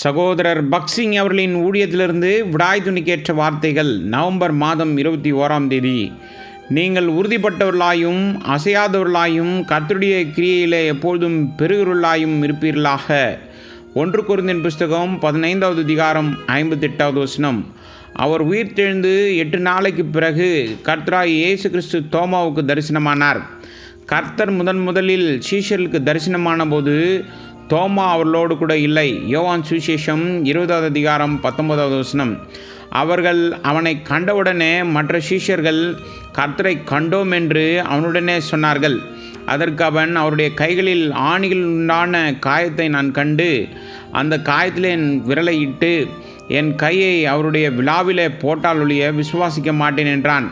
சகோதரர் பக்சிங் அவர்களின் ஊழியத்திலிருந்து விடாய் துணிக்கேற்ற வார்த்தைகள். நவம்பர் மாதம் 21ஆம் தேதி. நீங்கள் உறுதிப்பட்டவர்களாயும் அசையாதவர்களாயும் கர்த்தருடைய கிரியையிலே எப்பொழுதும் பெருகிறவர்களாயும் இருப்பீர்களாக. 1 கொரிந்தியர் புஸ்தகம் 15வது அதிகாரம் 58வது வசனம். அவர் உயிர்த்தெழுந்து 8 நாளைக்கு பிறகு கர்த்தராகிய இயேசு கிறிஸ்து தோமாவுக்கு தரிசனமானார். கர்த்தர் முதலில் சீஷர்களுக்கு தரிசனமான போது தோமா அவர்களோடு கூட இல்லை. யோவான் சுவிசேஷம் 20வது அதிகாரம் 19வது வசனம். அவர்கள் அவனை கண்டவுடனே மற்ற சீஷர்கள் கர்த்தரை கண்டோம் என்று அவனுடனே சொன்னார்கள். அதற்கு அவன், அவருடைய கைகளில் ஆணிகள் உண்டான காயத்தை நான் கண்டு அந்த காயத்தில் என் விரலை இட்டு என் கையை அவருடைய விழாவிலே போட்டால் ஒழிய விசுவாசிக்க மாட்டேன் என்றான்.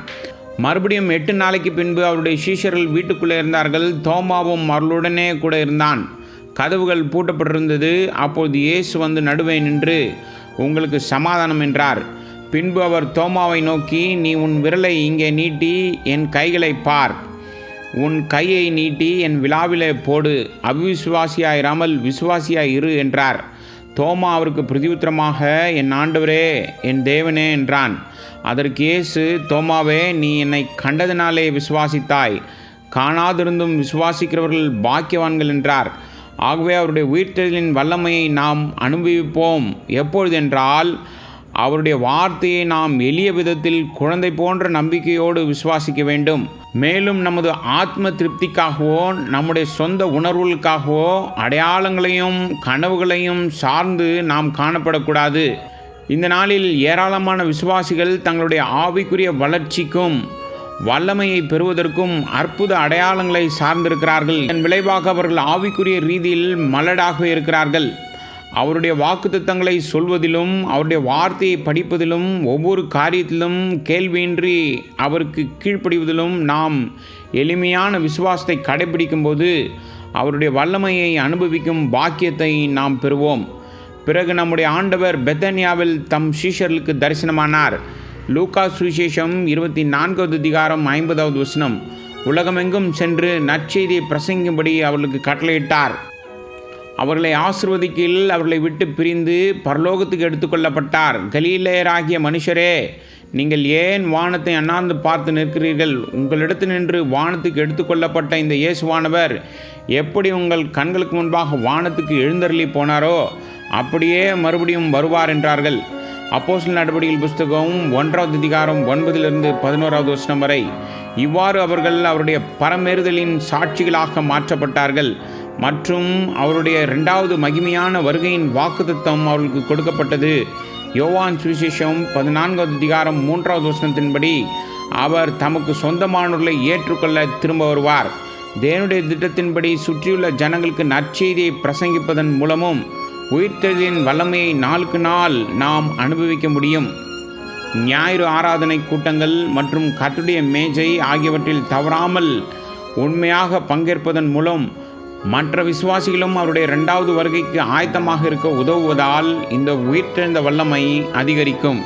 மறுபடியும் 8 நாளைக்கு பின்பு அவருடைய சீஷர்கள் வீட்டுக்குள்ளே இருந்தார்கள். தோமாவும் அவர்களுடனே கூட இருந்தான். கதவுகள் பூட்டப்பட்டிருந்தது. அப்போது இயேசு வந்து நடுவே நின்று, உங்களுக்கு சமாதானம் என்றார். பின்பு அவர் தோமாவை நோக்கி, நீ உன் விரலை இங்கே நீட்டி என் கைகளை பார். உன் கையை நீட்டி என் விழாவிலே போடு. அவிசுவாசியாயிராமல் விசுவாசியாய் இரு என்றார். தோமா அவருக்கு பிரதியுத்தரமாக, என் ஆண்டவரே, என் தேவனே என்றான். அதற்கு இயேசு, தோமாவே, நீ என்னை கண்டதினாலே விசுவாசித்தாய். காணாதிருந்தும் விசுவாசிக்கிறவர்கள் பாக்கியவான்கள் என்றார். ஆகவே அவருடைய உயிர்த்தெழுதலின் வல்லமையை நாம் அனுபவிப்போம். எப்பொழுதென்றால், அவருடைய வார்த்தையை நாம் எளிய விதத்தில் குழந்தை போன்ற நம்பிக்கையோடு விசுவாசிக்க வேண்டும். மேலும் நமது ஆத்ம திருப்திக்காகவோ நம்முடைய சொந்த உணர்வுகளுக்காகவோ அடையாளங்களையும் கனவுகளையும் சார்ந்து நாம் காணப்படக்கூடாது. இந்த நாளில் ஏராளமான விசுவாசிகள் தங்களுடைய ஆவிக்குரிய வளர்ச்சிக்கும் வல்லமையை பெறுவதற்கும் அற்புத அடையாளங்களை சார்ந்திருக்கிறார்கள். இதன் விளைவாக அவர்கள் ஆவிக்குரிய ரீதியில் மலடாகவே இருக்கிறார்கள். அவருடைய வாக்குத்தத்தங்களை சொல்வதிலும் அவருடைய வார்த்தையை படிப்பதிலும் ஒவ்வொரு காரியத்திலும் கேள்வியின்றி அவருக்கு கீழ்ப்படிவதிலும் நாம் எளிமையான விசுவாசத்தை கடைபிடிக்கும் போது அவருடைய வல்லமையை அனுபவிக்கும் பாக்கியத்தை நாம் பெறுவோம். பிறகு நம்முடைய ஆண்டவர் பெத்தானியாவில் தம் சீஷர்களுக்கு தரிசனமானார். லூக்கா சுவிசேஷம் 24வது அதிகாரம் 50வது வசனம். உலகமெங்கும் சென்று நற்செய்தியை பிரசங்கிக்கும்படி அவர்களுக்கு கட்டளையிட்டார். அவர்களை ஆசீர்வதிக்கையில் அவர்களை விட்டு பிரிந்து பரலோகத்துக்கு எடுத்துக்கொள்ளப்பட்டார். கலிலேயராகிய மனுஷரே, நீங்கள் ஏன் வானத்தை அண்ணாந்து பார்த்து நிற்கிறீர்கள்? உங்களிடத்தில் நின்று வானத்துக்கு எடுத்துக்கொள்ளப்பட்ட இந்த இயேசுவானவர் எப்படி உங்கள் கண்களுக்கு முன்பாக வானத்துக்கு எழுந்தருளி போனாரோ அப்படியே மறுபடியும் வருவார் என்றார்கள். அப்போஸ்தலர் நடபடிகள் புஸ்தகம் 1வது அதிகாரம் 9லிருந்து 11வது வசனம் வரை. இவ்வாறு அவர்கள் அவருடைய பரமேறுதலின் சாட்சிகளாக மாற்றப்பட்டார்கள் மற்றும் அவருடைய 2வது மகிமையான வருகையின் வாக்குத்தத்தம் அவர்களுக்கு கொடுக்கப்பட்டது. யோவான் சுவிசேஷம் 14வது அதிகாரம் 3வது வசனத்தின்படி அவர் தமக்கு சொந்தமானவர்களை ஏற்றுக்கொள்ள திரும்ப வருவார். தேவனுடைய திட்டத்தின்படி சுற்றியுள்ள ஜனங்களுக்கு நற்செய்தியை பிரசங்கிப்பதன் மூலமும் உயிர்த்தெழுதலின் வல்லமையை நாளுக்கு நாள் நாம் அனுபவிக்க முடியும். ஞாயிறு ஆராதனை கூட்டங்கள் மற்றும் கர்த்தருடைய மேஜை ஆகியவற்றில் தவறாமல் உண்மையாக பங்கேற்பதன் மூலம் மற்ற விசுவாசிகளும் அவருடைய 2வது வருகைக்கு ஆயத்தமாக இருக்க உதவுவதால் இந்த உயிர்த்தெழுந்த வல்லமை அதிகரிக்கும்.